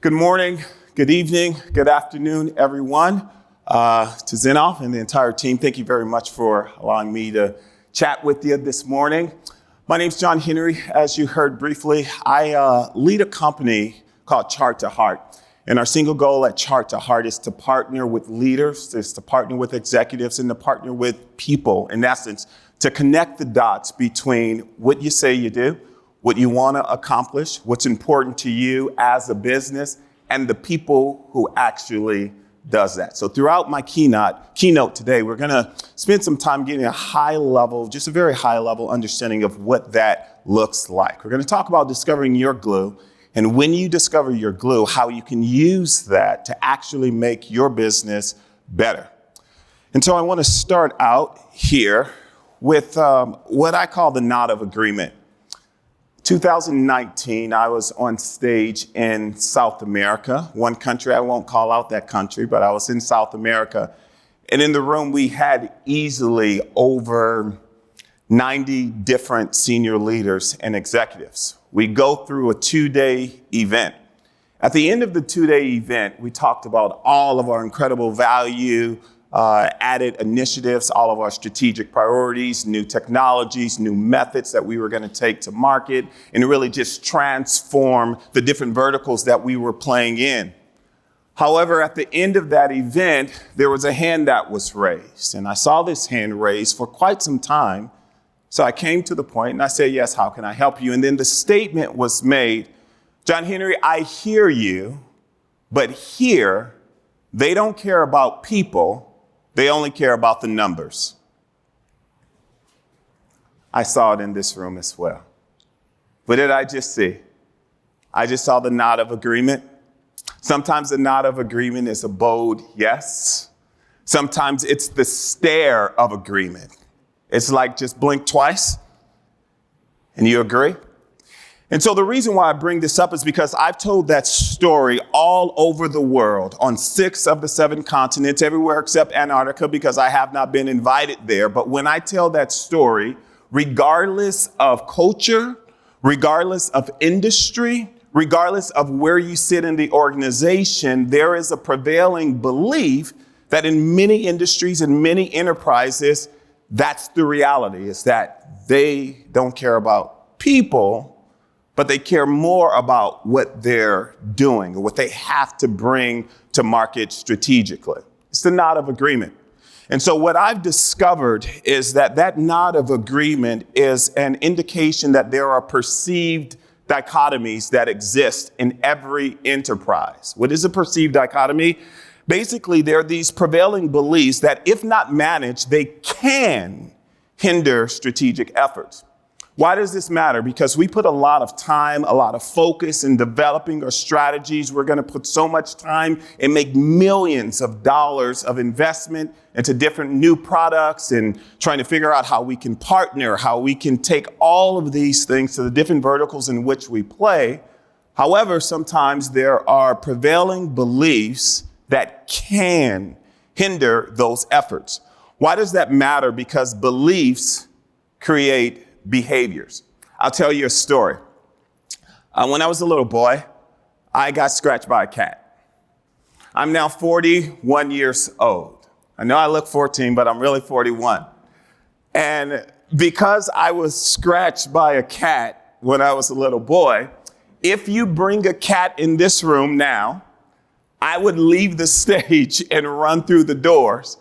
Good morning, good evening, good afternoon, everyone. To Zinnov and the entire team, thank you very much for allowing me to chat with you this morning. My name's John Henry. As you heard briefly, I lead a company called Chart to Heart. And our single goal at Chart to Heart is to partner with leaders, is to partner with executives, and to partner with people, in essence, to connect the dots between what you say you do, what you want to accomplish, what's important to you as a business, and the people who actually does that. So throughout my keynote today, we're going to spend some time getting a high level, just a very high level understanding of what that looks like. We're going to talk about discovering your glue, and when you discover your glue, how you can use that to actually make your business better. And so I want to start out here with what I call the knot of agreement. 2019, I was on stage in South America, one country, I won't call out that country, but I was in South America. And in the room, we had easily over 90 different senior leaders and executives. We go through a 2-day event. At the end of the 2-day event, we talked about all of our incredible value added initiatives, all of our strategic priorities, new technologies, new methods that we were going to take to market, and really just transform the different verticals that we were playing in. However, at the end of that event, there was a hand that was raised, and I saw this hand raised for quite some time. So I came to the point and I said, yes, how can I help you? And then the statement was made, John Henry, I hear you, but here they don't care about people. They only care about the numbers. I saw it in this room as well. What did I just see? I just saw the knot of agreement. Sometimes the knot of agreement is a bold yes. Sometimes it's the stare of agreement. It's like just blink twice and you agree. And so the reason why I bring this up is because I've told that story all over the world on 6 of the 7 continents, everywhere except Antarctica, because I have not been invited there. But when I tell that story, regardless of culture, regardless of industry, regardless of where you sit in the organization, there is a prevailing belief that in many industries and many enterprises, that's the reality, is that they don't care about people, but they care more about what they're doing or what they have to bring to market strategically. It's the knot of agreement. And so what I've discovered is that knot of agreement is an indication that there are perceived dichotomies that exist in every enterprise. What is a perceived dichotomy? Basically, there are these prevailing beliefs that if not managed, they can hinder strategic efforts. Why does this matter? Because we put a lot of time, a lot of focus in developing our strategies. We're going to put so much time and make millions of dollars of investment into different new products and trying to figure out how we can partner, how we can take all of these things to the different verticals in which we play. However, sometimes there are prevailing beliefs that can hinder those efforts. Why does that matter? Because beliefs create behaviors. I'll tell you a story. When I was a little boy, I got scratched by a cat. I'm now 41 years old. I know I look 14, but I'm really 41. And because I was scratched by a cat when I was a little boy, if you bring a cat in this room now, I would leave the stage and run through the doors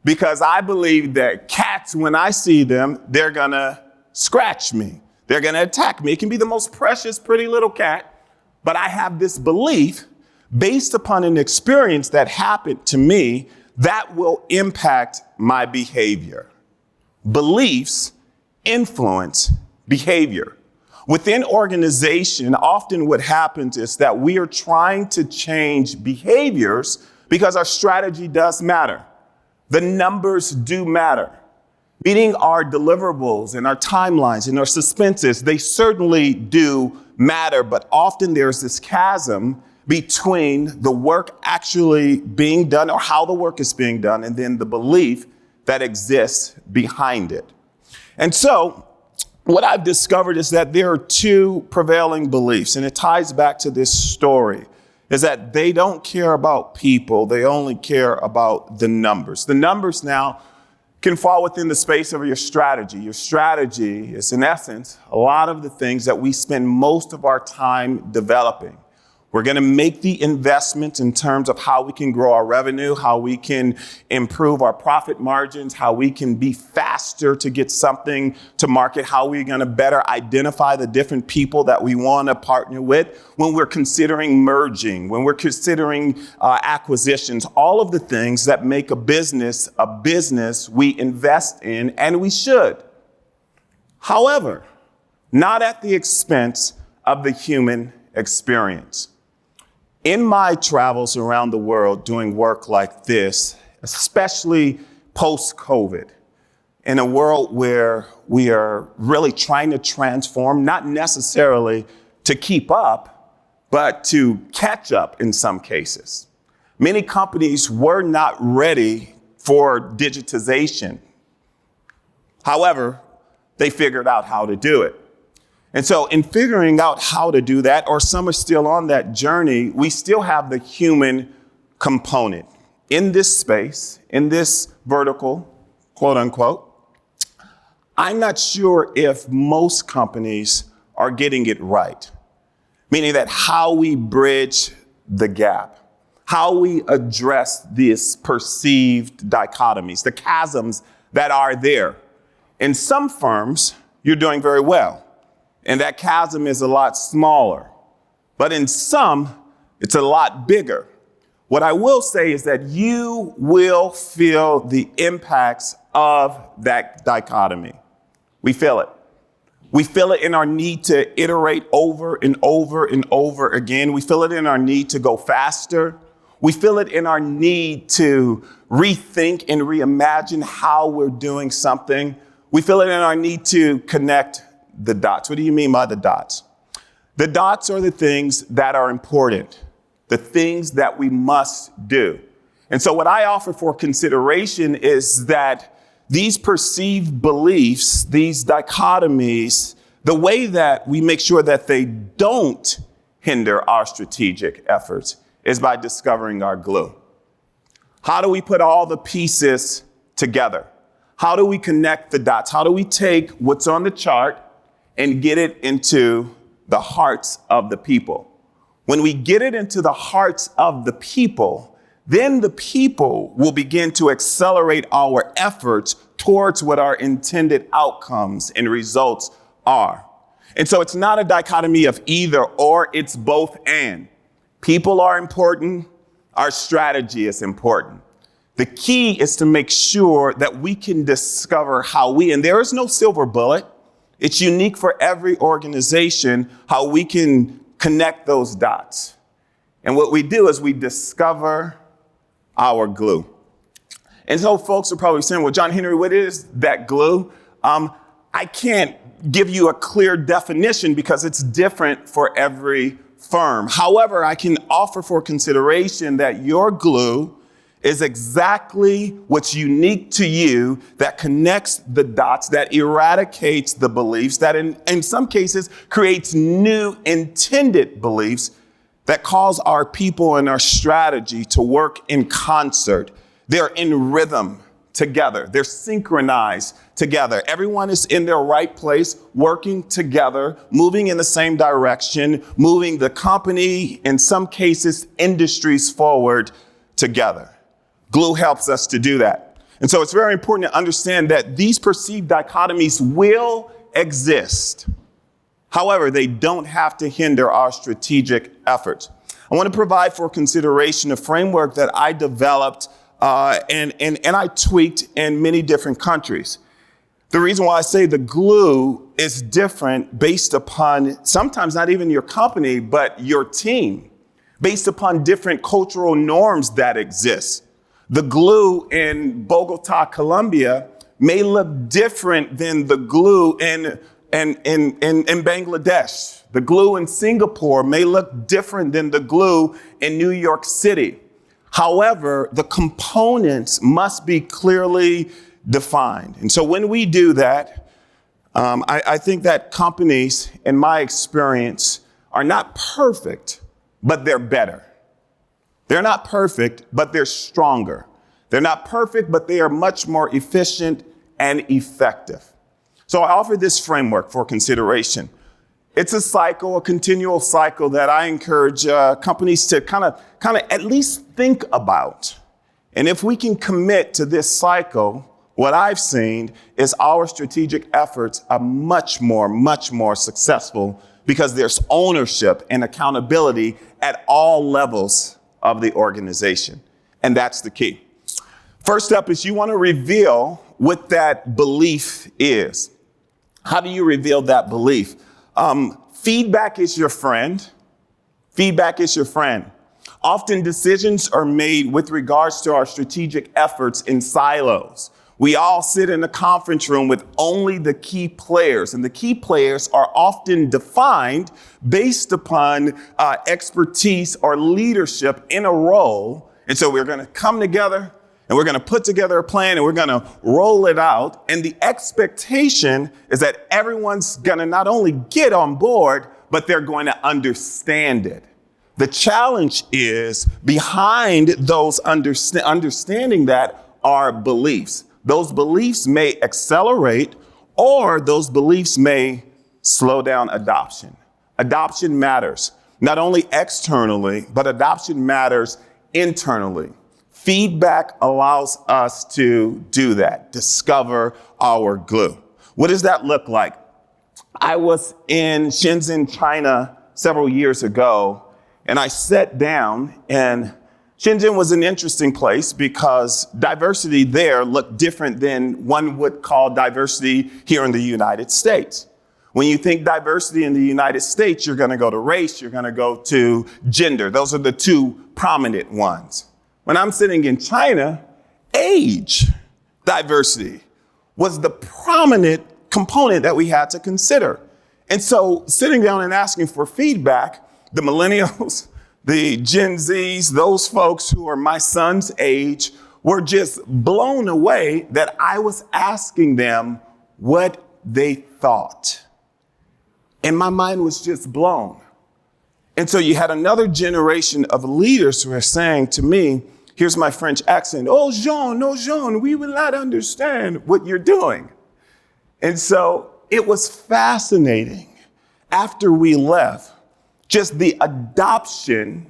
because I believe that cats, when I see them, they're gonna scratch me. They're going to attack me. It can be the most precious, pretty little cat, but I have this belief based upon an experience that happened to me that will impact my behavior. Beliefs influence behavior. Within organization, often what happens is that we are trying to change behaviors because our strategy does matter. The numbers do matter. Meeting our deliverables and our timelines and our suspenses, they certainly do matter, but often there's this chasm between the work actually being done or how the work is being done and then the belief that exists behind it. And so what I've discovered is that there are 2 prevailing beliefs, and it ties back to this story. is that they don't care about people. They only care about the numbers. The numbers now can fall within the space of your strategy. Your strategy is, in essence, a lot of the things that we spend most of our time developing. We're going to make the investments in terms of how we can grow our revenue, how we can improve our profit margins, how we can be faster to get something to market, how we're going to better identify the different people that we want to partner with when we're considering merging, when we're considering acquisitions, all of the things that make a business we invest in, and we should. However, not at the expense of the human experience. In my travels around the world doing work like this, especially post-COVID, in a world where we are really trying to transform, not necessarily to keep up, but to catch up in some cases. Many companies were not ready for digitization. However, they figured out how to do it. And so in figuring out how to do that, or some are still on that journey, we still have the human component. In this space, in this vertical, quote unquote, I'm not sure if most companies are getting it right. Meaning that how we bridge the gap, how we address these perceived dichotomies, the chasms that are there. In some firms, you're doing very well. And that chasm is a lot smaller. But in some, it's a lot bigger. What I will say is that you will feel the impacts of that dichotomy. We feel it. We feel it in our need to iterate over and over and over again. We feel it in our need to go faster. We feel it in our need to rethink and reimagine how we're doing something. We feel it in our need to connect the dots. What do you mean by the dots? The dots are the things that are important, the things that we must do. And so what I offer for consideration is that these perceived beliefs, these dichotomies, the way that we make sure that they don't hinder our strategic efforts is by discovering our glue. How do we put all the pieces together? How do we connect the dots? How do we take what's on the chart and get it into the hearts of the people? When we get it into the hearts of the people, then the people will begin to accelerate our efforts towards what our intended outcomes and results are. And so it's not a dichotomy of either or, it's both and. People are important, our strategy is important. The key is to make sure that we can discover how and there is no silver bullet. It's unique for every organization how we can connect those dots. And what we do is we discover our glue. And so folks are probably saying, well, John Henry, what is that glue? I can't give you a clear definition because it's different for every firm. However, I can offer for consideration that your glue is exactly what's unique to you, that connects the dots, that eradicates the beliefs, that in some cases creates new intended beliefs that cause our people and our strategy to work in concert. They're in rhythm together. They're synchronized together. Everyone is in their right place, working together, moving in the same direction, moving the company, in some cases, industries forward together. Glue helps us to do that. And so it's very important to understand that these perceived dichotomies will exist. However, they don't have to hinder our strategic efforts. I want to provide for consideration a framework that I developed and I tweaked in many different countries. The reason why I say the glue is different based upon sometimes not even your company, but your team, based upon different cultural norms that exist. The glue in Bogota, Colombia may look different than the glue in Bangladesh. The glue in Singapore may look different than the glue in New York City. However, the components must be clearly defined. And so when we do that, I think that companies, in my experience, are not perfect, but they're better. They're not perfect, but they're stronger. They're not perfect, but they are much more efficient and effective. So I offer this framework for consideration. It's a cycle, a continual cycle that I encourage companies to kind of at least think about. And if we can commit to this cycle, what I've seen is our strategic efforts are much more successful because there's ownership and accountability at all levels of the organization. And that's the key. First step is you want to reveal what that belief is. How do you reveal that belief? Feedback is your friend. Feedback is your friend. Often decisions are made with regards to our strategic efforts in silos. We all sit in a conference room with only the key players, and the key players are often defined based upon expertise or leadership in a role. And so we're going to come together and we're going to put together a plan and we're going to roll it out. And the expectation is that everyone's going to not only get on board, but they're going to understand it. The challenge is behind those understanding that are beliefs. Those beliefs may accelerate or those beliefs may slow down adoption. Adoption matters, not only externally, but adoption matters internally. Feedback allows us to do that, discover our glue. What does that look like? I was in Shenzhen, China several years ago, and I sat down, and Shenzhen was an interesting place because diversity there looked different than one would call diversity here in the United States. When you think diversity in the United States, you're going to go to race, you're going to go to gender. Those are the two prominent ones. When I'm sitting in China, age diversity was the prominent component that we had to consider. And so sitting down and asking for feedback, the millennials, the Gen Zs, those folks who are my son's age were just blown away that I was asking them what they thought. And my mind was just blown. And so you had another generation of leaders who are saying to me, here's my French accent, oh, Jean, we will not understand what you're doing. And so it was fascinating after we left, just the adoption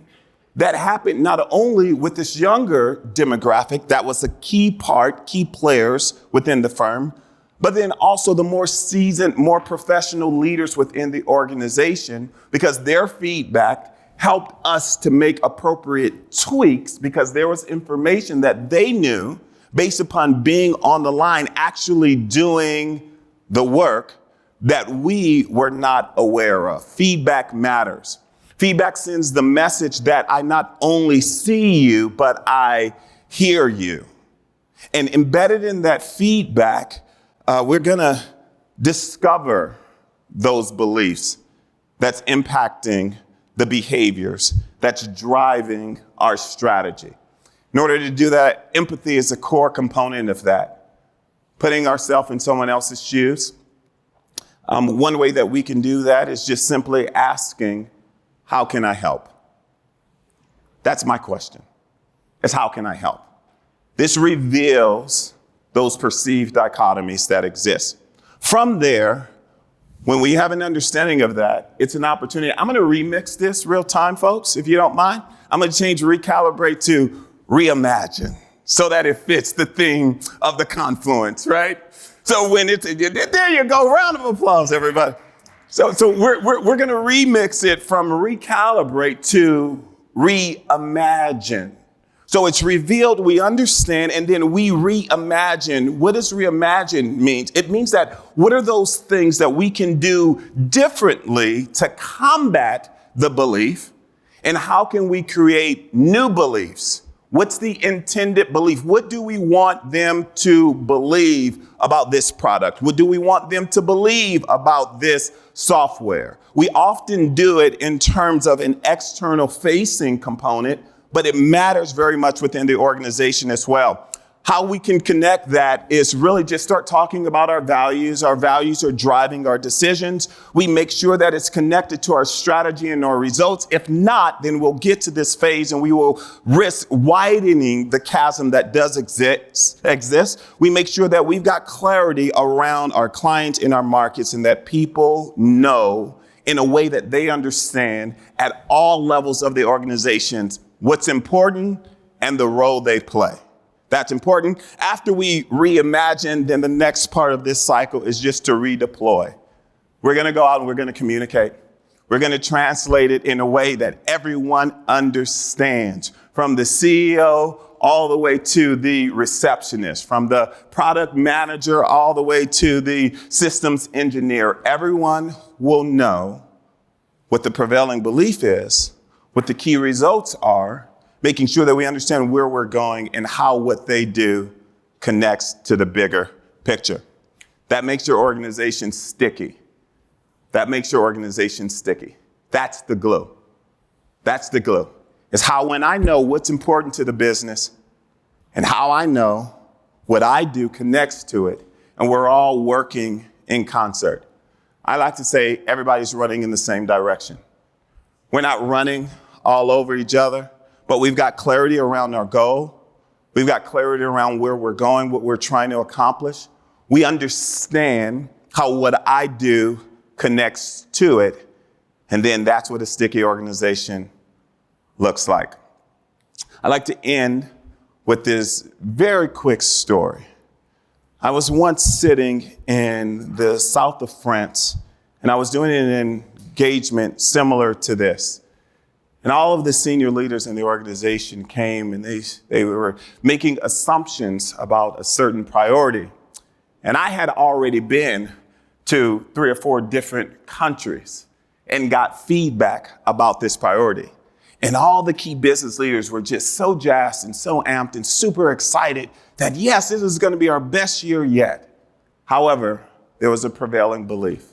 that happened not only with this younger demographic, that was a key players within the firm, but then also the more seasoned, more professional leaders within the organization, because their feedback helped us to make appropriate tweaks because there was information that they knew based upon being on the line, actually doing the work that we were not aware of. Feedback matters. Feedback sends the message that I not only see you, but I hear you. And embedded in that feedback, we're going to discover those beliefs that's impacting the behaviors that's driving our strategy. In order to do that, empathy is a core component of that. Putting ourselves in someone else's shoes. One way that we can do that is just simply asking, how can I help? That's my question. Is how can I help? This reveals those perceived dichotomies that exist. From there, when we have an understanding of that, it's an opportunity. I'm going to remix this real time, folks, if you don't mind. I'm going to change recalibrate to reimagine so that it fits the theme of the Confluence, right? So when it's, there you go, round of applause, everybody. So we're going to remix it from recalibrate to reimagine. So it's revealed, we understand, and then we reimagine. What does reimagine mean? It means that what are those things that we can do differently to combat the belief? And how can we create new beliefs? What's the intended belief? What do we want them to believe about this product? What do we want them to believe about this software? We often do it in terms of an external facing component, but it matters very much within the organization as well. How we can connect that is really just start talking about our values. Our values are driving our decisions. We make sure that it's connected to our strategy and our results. If not, then we'll get to this phase and we will risk widening the chasm that does exist. We make sure that we've got clarity around our clients in our markets and that people know in a way that they understand at all levels of the organizations what's important and the role they play. That's important. After we reimagine, then the next part of this cycle is just to redeploy. We're going to go out and we're going to communicate. We're going to translate it in a way that everyone understands, from the CEO all the way to the receptionist, from the product manager all the way to the systems engineer. Everyone will know what the prevailing belief is, what the key results are, making sure that we understand where we're going and how what they do connects to the bigger picture. That makes your organization sticky. That makes your organization sticky. That's the glue. That's the glue. It's how when I know what's important to the business and how I know what I do connects to it, and we're all working in concert. I like to say everybody's running in the same direction. We're not running all over each other, but we've got clarity around our goal. We've got clarity around where we're going, what we're trying to accomplish. We understand how what I do connects to it. And then that's what a sticky organization looks like. I'd like to end with this very quick story. I was once sitting in the south of France, and I was doing an engagement similar to this. And all of the senior leaders in the organization came and they were making assumptions about a certain priority. And I had already been to 3 or 4 different countries and got feedback about this priority. And all the key business leaders were just so jazzed and so amped and super excited that, yes, this is going to be our best year yet. However, there was a prevailing belief.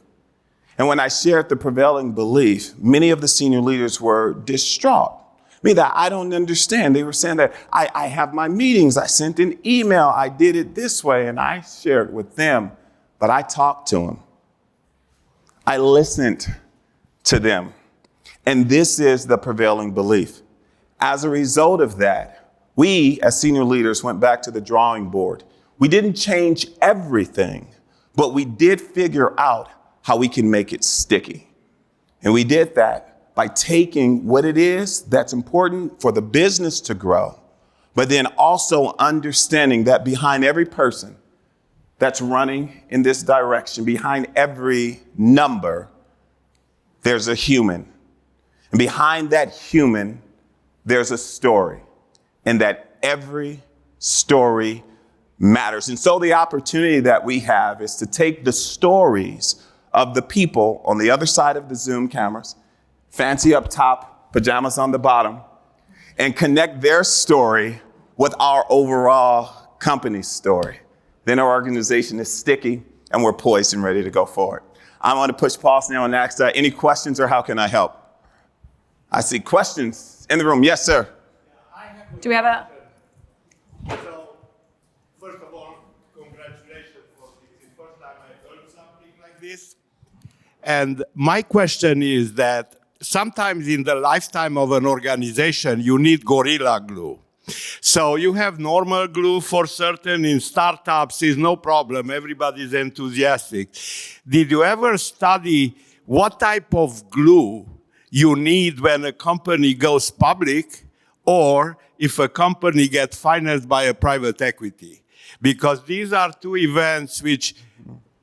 And when I shared the prevailing belief, many of the senior leaders were distraught. I mean, that I don't understand. They were saying that I have my meetings. I sent an email. I did it this way. And I shared with them. But I talked to them. I listened to them. And this is the prevailing belief. As a result of that, we as senior leaders went back to the drawing board. We didn't change everything, but we did figure out how we can make it sticky. And we did that by taking what it is that's important for the business to grow, but then also understanding that behind every person that's running in this direction, behind every number, there's a human. And behind that human, there's a story. And that every story matters. And so the opportunity that we have is to take the stories of the people on the other side of the Zoom cameras, fancy up top, pajamas on the bottom, and connect their story with our overall company story. Then our organization is sticky and we're poised and ready to go forward. I want to push pause now and ask any questions or how can I help? I see questions in the room. Yes, sir. Do we have a... So, first of all, congratulations for this. It's the first time I heard something like this. And my question is that sometimes in the lifetime of an organization, you need gorilla glue. So you have normal glue for certain. In startups, is no problem. Everybody's enthusiastic. Did you ever study what type of glue you need when a company goes public or if a company gets financed by a private equity? Because these are two events which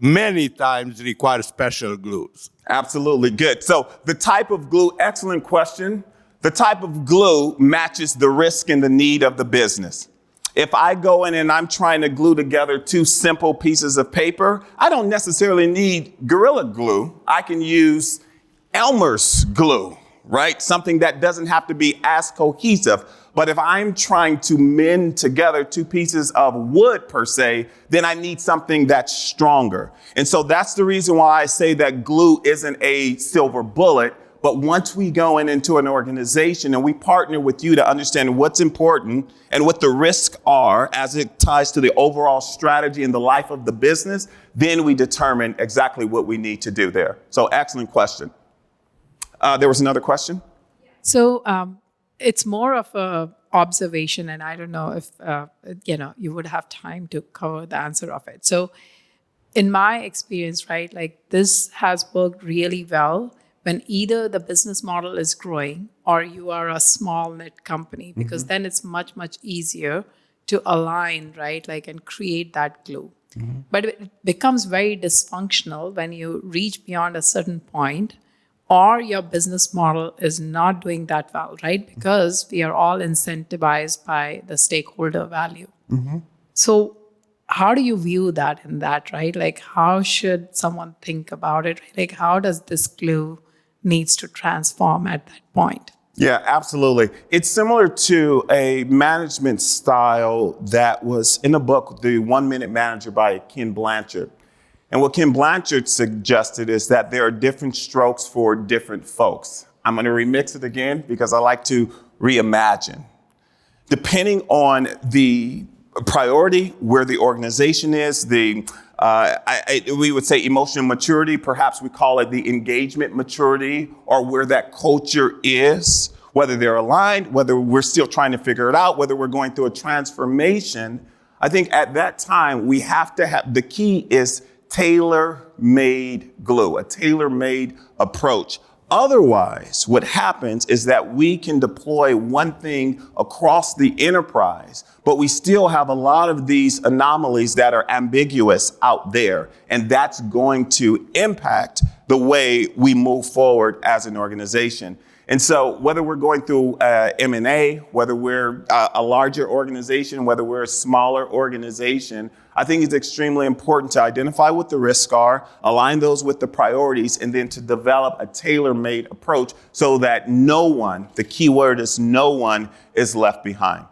many times require special glues. Absolutely. Good. So the type of glue, excellent question. The type of glue matches the risk and the need of the business. If I go in and I'm trying to glue together 2 simple pieces of paper, I don't necessarily need Gorilla Glue. I can use Elmer's glue, right? Something that doesn't have to be as cohesive. But if I'm trying to mend together 2 pieces of wood per se, then I need something that's stronger. And so that's the reason why I say that glue isn't a silver bullet, But once we go into an organization and we partner with you to understand what's important and what the risks are as it ties to the overall strategy and the life of the business, then we determine exactly what we need to do there. So excellent question. There was another question? So it's more of a observation, and I don't know if you would have time to cover the answer of it. So in my experience, right, like this has worked really well when either the business model is growing or you are a small knit company, because then it's much, much easier to align, right, like and create that glue. But it becomes very dysfunctional when you reach beyond a certain point or your business model is not doing that well, right? Because we are all incentivized by the stakeholder value. So how do you view that in that, right? Like how should someone think about it? Like how does this glue needs to transform at that point? Yeah, absolutely. It's similar to a management style that was in a book, The 1 Minute Manager by Ken Blanchard. And what Ken Blanchard suggested is that there are different strokes for different folks. I'm going to remix it again because I like to reimagine. Depending on the priority, where the organization is, we would say emotional maturity, perhaps we call it the engagement maturity, or where that culture is, whether they're aligned, whether we're still trying to figure it out, whether we're going through a transformation. I think at that time, we have to have, the key is tailor-made glue, a tailor-made approach. Otherwise, what happens is that we can deploy one thing across the enterprise, but we still have a lot of these anomalies that are ambiguous out there. And that's going to impact the way we move forward as an organization. And so whether we're going through M&A, whether we're a larger organization, whether we're a smaller organization, I think it's extremely important to identify what the risks are, align those with the priorities, and then to develop a tailor-made approach so that no one, the key word is no one, is left behind.